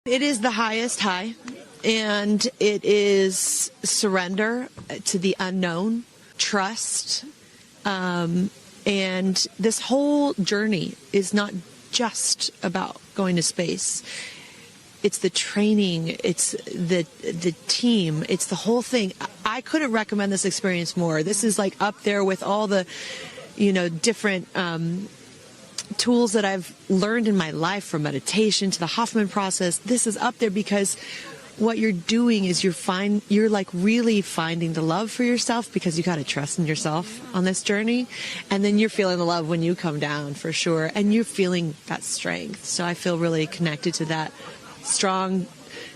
It is the highest high, and it is surrender to the unknown, trust, and this whole journey is not just about going to space. It's the training, it's the team, it's the whole thing. I couldn't recommend this experience more. This is like up there with all the, different tools that I've learned in my life, from meditation to the Hoffman process. This is up there because what you're doing is you're like really finding the love for yourself, because you got to trust in yourself on this journey. And then you're feeling the love when you come down, for sure. And you're feeling that strength. So I feel really connected to that strong,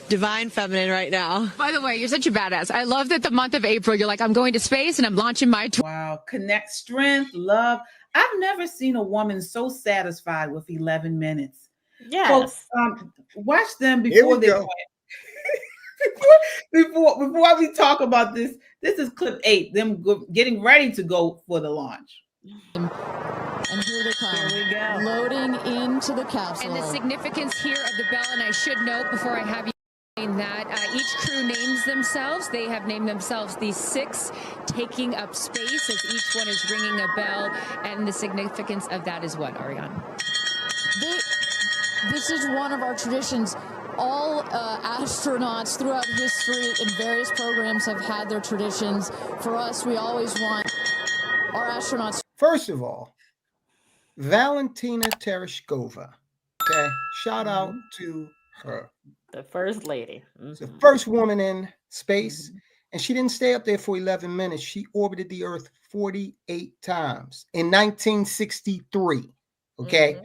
divine feminine right now. By the way, you're such a badass. I love that the month of April, you're like, I'm going to space and I'm launching my tour. Wow. Connect, strength, love. I've never seen a woman so satisfied with 11 minutes. Yes. Folks, watch them before they go. before we talk about this. This is clip 8. Them getting ready to go for the launch. And here they come. Here we go. Loading into the capsule. And the significance here of the bell, and I should note before I have you that each crew names themselves. They have named themselves the 6 taking up space, as each one is ringing a bell. And the significance of that is what, Ariane? This is one of our traditions. All astronauts throughout history in various programs have had their traditions. For us, we always want our astronauts. First of all, Valentina Tereshkova. Okay, shout out to her. The first lady. The first woman in space. And she didn't stay up there for 11 minutes. She orbited the Earth 48 times in 1963. Okay.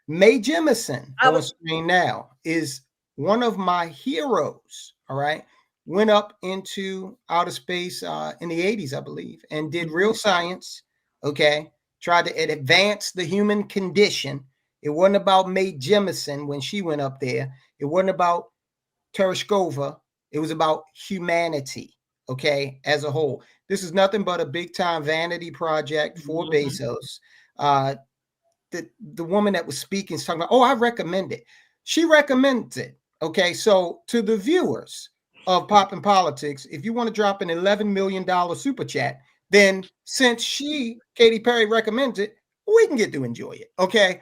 Mae Jemison, on screen now, is one of my heroes. All right. Went up into outer space in the 80s, I believe, and did real science. Okay. Tried to advance the human condition. It wasn't about Mae Jemison when she went up there. It wasn't about Tereshkova. It was about humanity, okay, as a whole. This is nothing but a big-time vanity project for Bezos. The woman that was speaking is talking about, I recommend it. She recommends it, okay? So to the viewers of Poppin' Politics, if you want to drop an $11 million super chat, then since Katy Perry, recommends it, we can get to enjoy it, okay?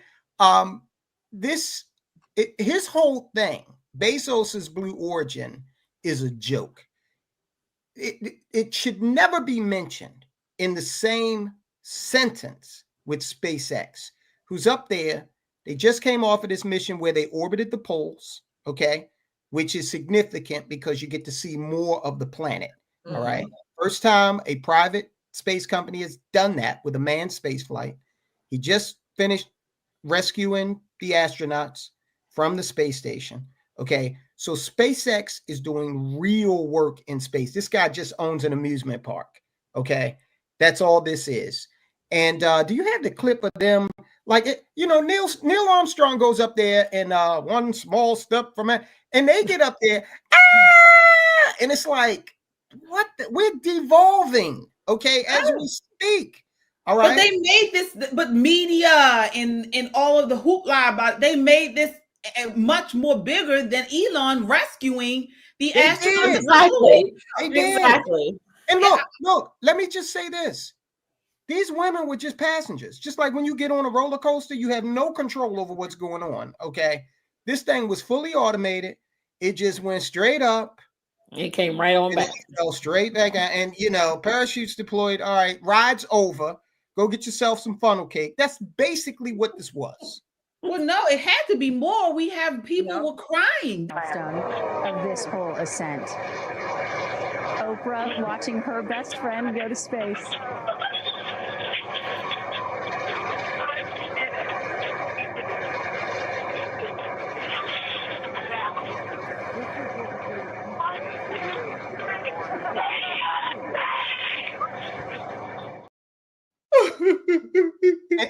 His whole thing, Bezos's Blue Origin, is a joke. It should never be mentioned in the same sentence with SpaceX, who's up there. They just came off of this mission where they orbited the poles, okay, which is significant because you get to see more of the planet. All right. First time a private space company has done that with a manned space flight. He just finished rescuing the astronauts from the space station. Okay. So SpaceX is doing real work in space. This guy just owns an amusement park. Okay. That's all this is. And do you have the clip of them? Like, Neil Armstrong goes up there and one small step from it, and they get up there, and it's like, what? We're devolving, okay, as we speak. All right. But they made this, but media and all of the hoopla about it, they made this much more bigger than Elon rescuing the astronauts. Exactly. Exactly. And look, let me just say this. These women were just passengers. Just like when you get on a roller coaster, you have no control over what's going on, okay? This thing was fully automated. It just went straight up. It came right on back. It fell straight back out. And, parachutes deployed. All right, ride's over. Go get yourself some funnel cake. That's basically what this was. Well, no, it had to be more. We have people were crying. Of this whole ascent. Oprah watching her best friend go to space.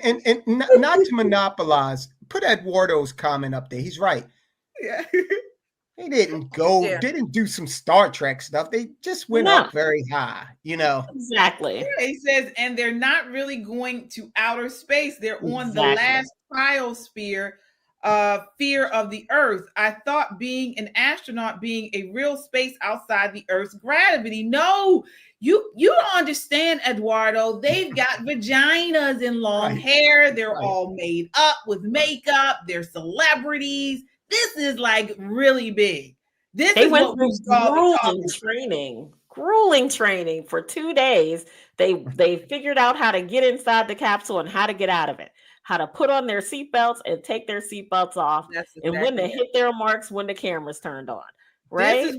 and not to monopolize, put Eduardo's comment up there. He's right. Yeah. They didn't do some Star Trek stuff. They just went up very high, Exactly. Yeah, he says, and they're not really going to outer space. They're on the last cryosphere fear of the earth. I thought being an astronaut being a real space outside the earth's gravity. No, you don't understand, Eduardo. They've got vaginas and long hair. They're all made up with makeup. They're celebrities. This is like really big. They went through grueling training for 2 days. They figured out how to get inside the capsule and how to get out of it, how to put on their seatbelts and take their seatbelts off, and when to hit their marks when the cameras turned on. Right?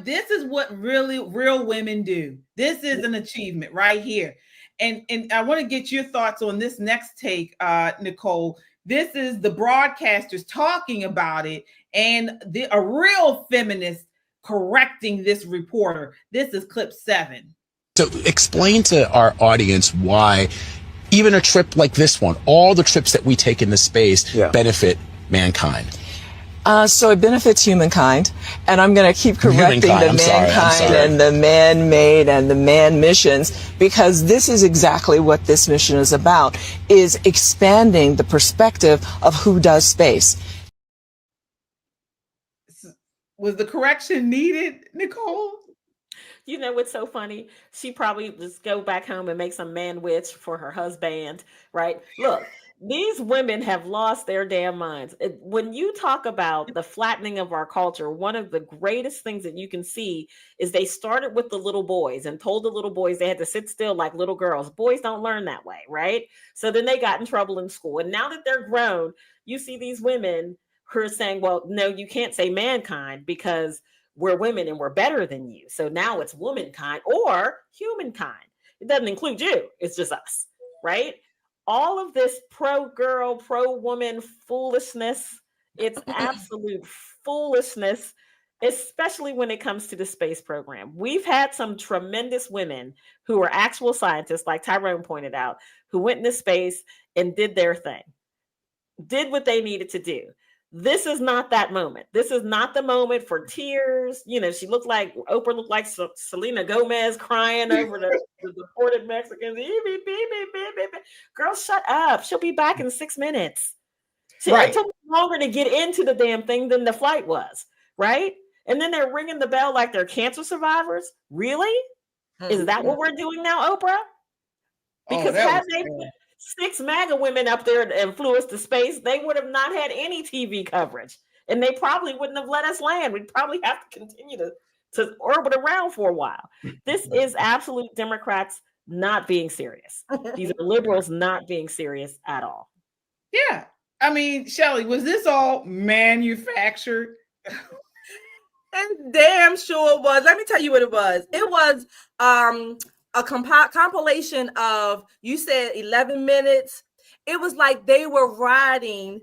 This is what really real women do. This is an achievement right here. And I want to get your thoughts on this next take, Nicole. This is the broadcasters talking about it, and a real feminist correcting this reporter. This is clip 7. So explain to our audience why even a trip like this one, all the trips that we take into space benefit mankind. So it benefits humankind, and I'm going to keep correcting the mankind and the man-made and the man missions, because this is exactly what this mission is about, is expanding the perspective of who does space. Was the correction needed, Nicole? You know what's so funny? She probably just go back home and make some man-witch for her husband, right? Look, these women have lost their damn minds. When you talk about the flattening of our culture, one of the greatest things that you can see is they started with the little boys and told the little boys they had to sit still like little girls. Boys don't learn that way, right? So then they got in trouble in school. And now that they're grown, you see these women who are saying, well, no, you can't say mankind because we're women and we're better than you. So now it's womankind or humankind. It doesn't include you. It's just us, right? All of this pro-girl, pro-woman foolishness, it's absolute foolishness, especially when it comes to the space program. We've had some tremendous women who are actual scientists, like Tyrone pointed out, who went into space and did their thing, did what they needed to do. This is not that moment. This is not the moment for tears. You know, Oprah looked like Selena Gomez crying over the deported Mexicans. Girl, shut up. She'll be back in 6 minutes. It took longer to get into the damn thing than the flight was, right? And then they're ringing the bell like they're cancer survivors. Really? Is that what we're doing now, Oprah? Because had they put 6 MAGA women up there and flew us to space, they would have not had any TV coverage. And they probably wouldn't have let us land. We'd probably have to continue to orbit around for a while. This is absolute Democrats not being serious. These are liberals not being serious at all. Yeah. I mean, Shelley, was this all manufactured? And damn sure it was. Let me tell you what it was. It was a compilation of, you said 11 minutes. It was like they were riding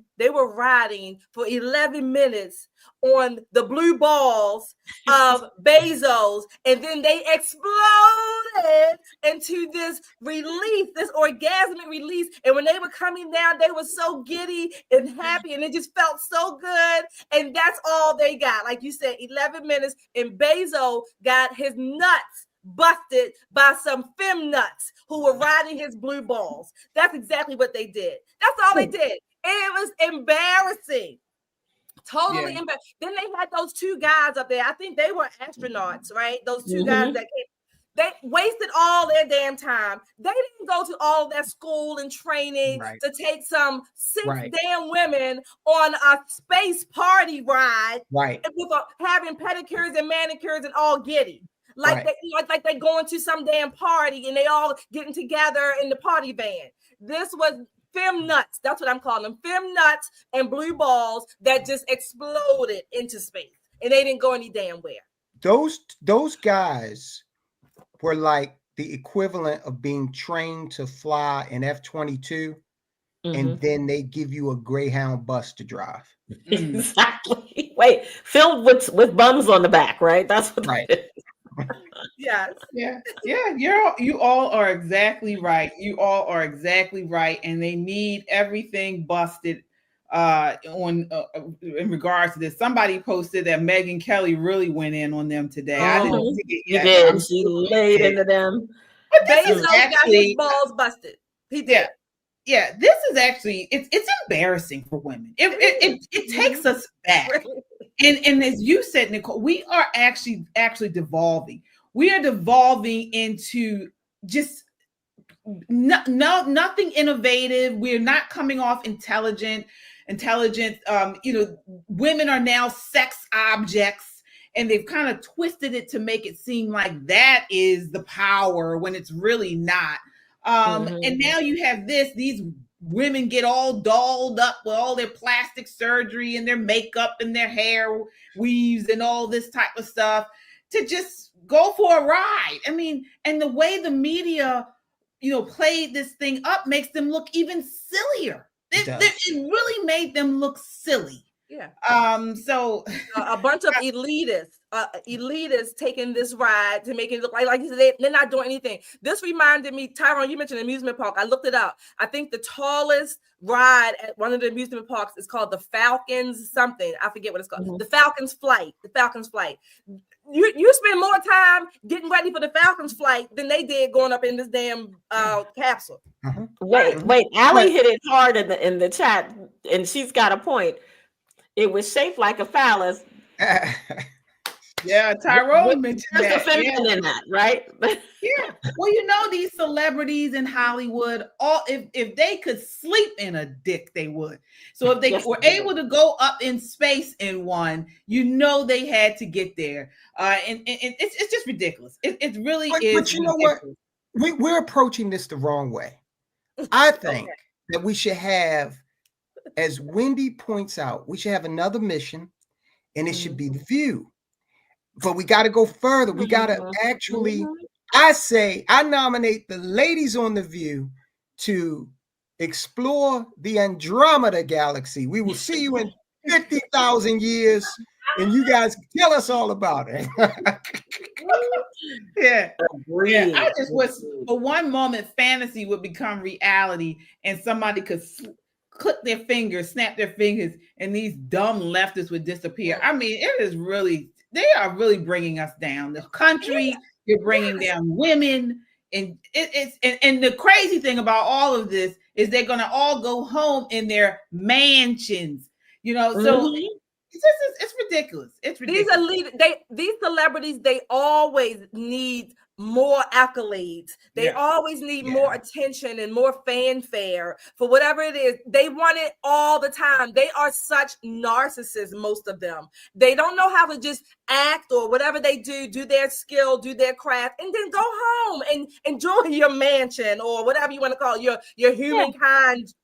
for 11 minutes on the blue balls of Bezos, and then they exploded into this release, this orgasmic release. And when they were coming down, they were so giddy and happy, and it just felt so good. And that's all they got. Like you said, 11 minutes, and Bezos got his nuts busted by some femme nuts who were riding his blue balls. That's exactly what they did. That's all they did. It was embarrassing. Totally embarrassing. Then they had those 2 guys up there. I think they were astronauts, right? Those 2 guys that came. They wasted all their damn time. They didn't go to all of that school and training to take some 6 damn women on a space party ride, with having pedicures and manicures and all giddy. Like they going to some damn party and they all getting together in the party van. This was femme nuts. That's what I'm calling them. Femme nuts and blue balls that just exploded into space. And they didn't go any damn where. Those guys were like the equivalent of being trained to fly an F-22, and then they give you a Greyhound bus to drive. Exactly. Wait, filled with bums on the back, right? That's what that is. Yes. Yeah. You all are exactly right. You all are exactly right. And they need everything busted in regards to this. Somebody posted that Megyn Kelly really went in on them today. I didn't see it yet. She did. She laid into them. Bezos got his balls busted. He did. Yeah, this is actually it's embarrassing for women. It takes us back. And as you said, Nicole, we are actually devolving. We are devolving into just nothing innovative. We're not coming off intelligent. Women are now sex objects, and they've kind of twisted it to make it seem like that is the power when it's really not. And now you have these women get all dolled up with all their plastic surgery and their makeup and their hair weaves and all this type of stuff to just go for a ride. I mean, and the way the media, played this thing up makes them look even sillier. It really made them look silly. Yeah. So a bunch of elitists taking this ride to make it look like you said, they're not doing anything. This reminded me, Tyrone, you mentioned amusement park. I looked it up. I think the tallest ride at one of the amusement parks is called the Falcons something. I forget what it's called. The Falcons Flight. You spend more time getting ready for the Falcons flight than they did going up in this damn capsule. Wait, Allie hit it hard in the chat, and she's got a point. It was shaped like a phallus. Yeah, Tyrone mentioned that. Feminine in that, right? Yeah. Well, these celebrities in Hollywood, if they could sleep in a dick, they would. So if they were able to go up in space in one, they had to get there. And it's just ridiculous. It really is. But you know what? We're approaching this the wrong way. I think that we should have, as Wendy points out, we should have another mission, and it should be The View. But we got to go further. We got to actually, I nominate the ladies on The View to explore the Andromeda galaxy. We will see you in 50,000 years, and you guys tell us all about it. Yeah. I just wish for one moment fantasy would become reality, and somebody could click their fingers, snap their fingers, and these dumb leftists would disappear. I mean, they are really bringing us down. The country, you're bringing down women, and and the crazy thing about all of this is they're gonna all go home in their mansions. So it's ridiculous. It's ridiculous. These celebrities, they always need more accolades. They always need more attention and more fanfare for whatever it is. They want it all the time. They are such narcissists, most of them. They don't know how to just act or whatever they do their skill, do their craft, and then go home and enjoy your mansion or whatever you want to call it, your humankind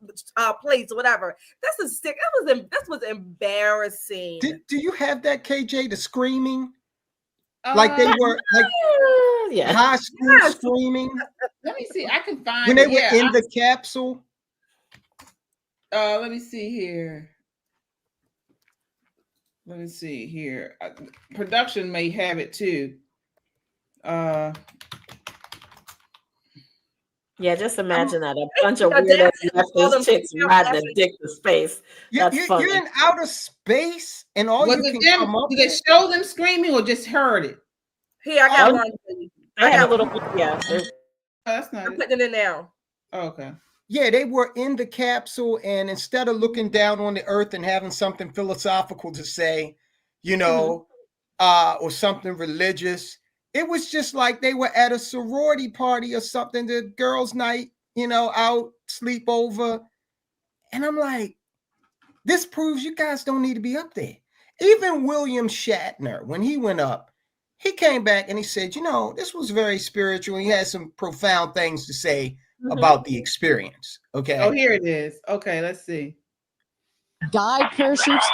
place or whatever. This is sick. This was embarrassing. Do you have that, KJ, the screaming? Like they were like high school screaming. Let me see. I can find when they were in the capsule. Let me see here. Production may have it too. Yeah, just imagine that. A bunch of weirdo leftist chicks riding a dick to space. That's funny. You're in outer space, and all you can come up. Did they show them screaming or just heard it? Here, I got one. I got a little. Yeah, that's not. I'm putting it in now. Oh, okay. Yeah, they were in the capsule, and instead of looking down on the earth and having something philosophical to say, or something religious, it was just like they were at a sorority party or something, the girls' night, out, sleepover. And I'm like, this proves you guys don't need to be up there. Even William Shatner, when he went up, he came back and he said, this was very spiritual. He had some profound things to say about the experience. Okay. Oh, here it is. Okay, let's see. Guide parachutes.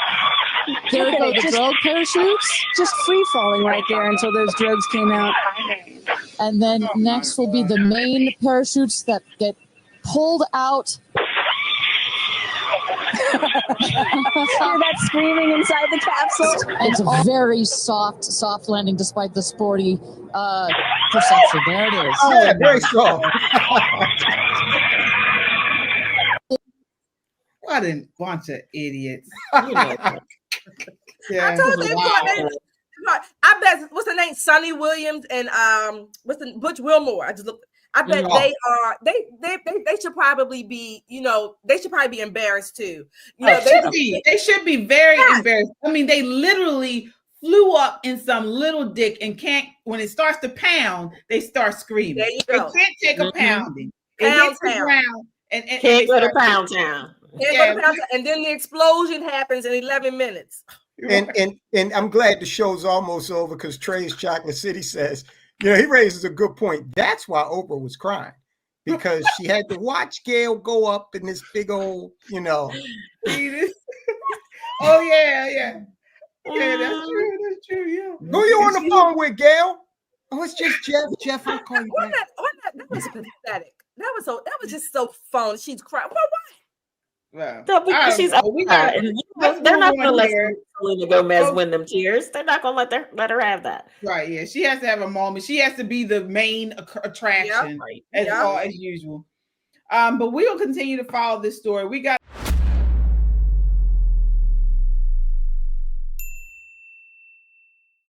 There we go, the drogue parachutes. Just free falling right there until those drogues came out. And then next will be the main parachutes that get pulled out. Hear that screaming inside the capsule? It's a very soft landing despite the sporty perception. There it is. Oh, yeah, very soft. What a bunch of idiots. I told them I bet what's the name? Sonny Williams and Butch Wilmore. I just looked. I bet they should probably be, they should probably be embarrassed too. They should be very embarrassed. I mean, they literally flew up in some little dick and can't, when it starts to pound, they start screaming. There you go. They can't take a pounding. It hits the ground and can't go to Pound Town. And then the explosion happens in 11 minutes. And I'm glad the show's almost over because Trey's Chocolate City says, he raises a good point. That's why Oprah was crying, because she had to watch Gayle go up in this big old, Oh yeah, that's true. Yeah. Who you on the phone with, Gayle? Oh, it's just Jeff. I'll call you back. That was pathetic. That was just so phony. She's crying. Well, why? No, she's they're not going to let Selena Gomez win them tears. They're not going to let her have that. Right? Yeah, she has to have a moment. She has to be the main attraction as usual. But we'll continue to follow this story. We got.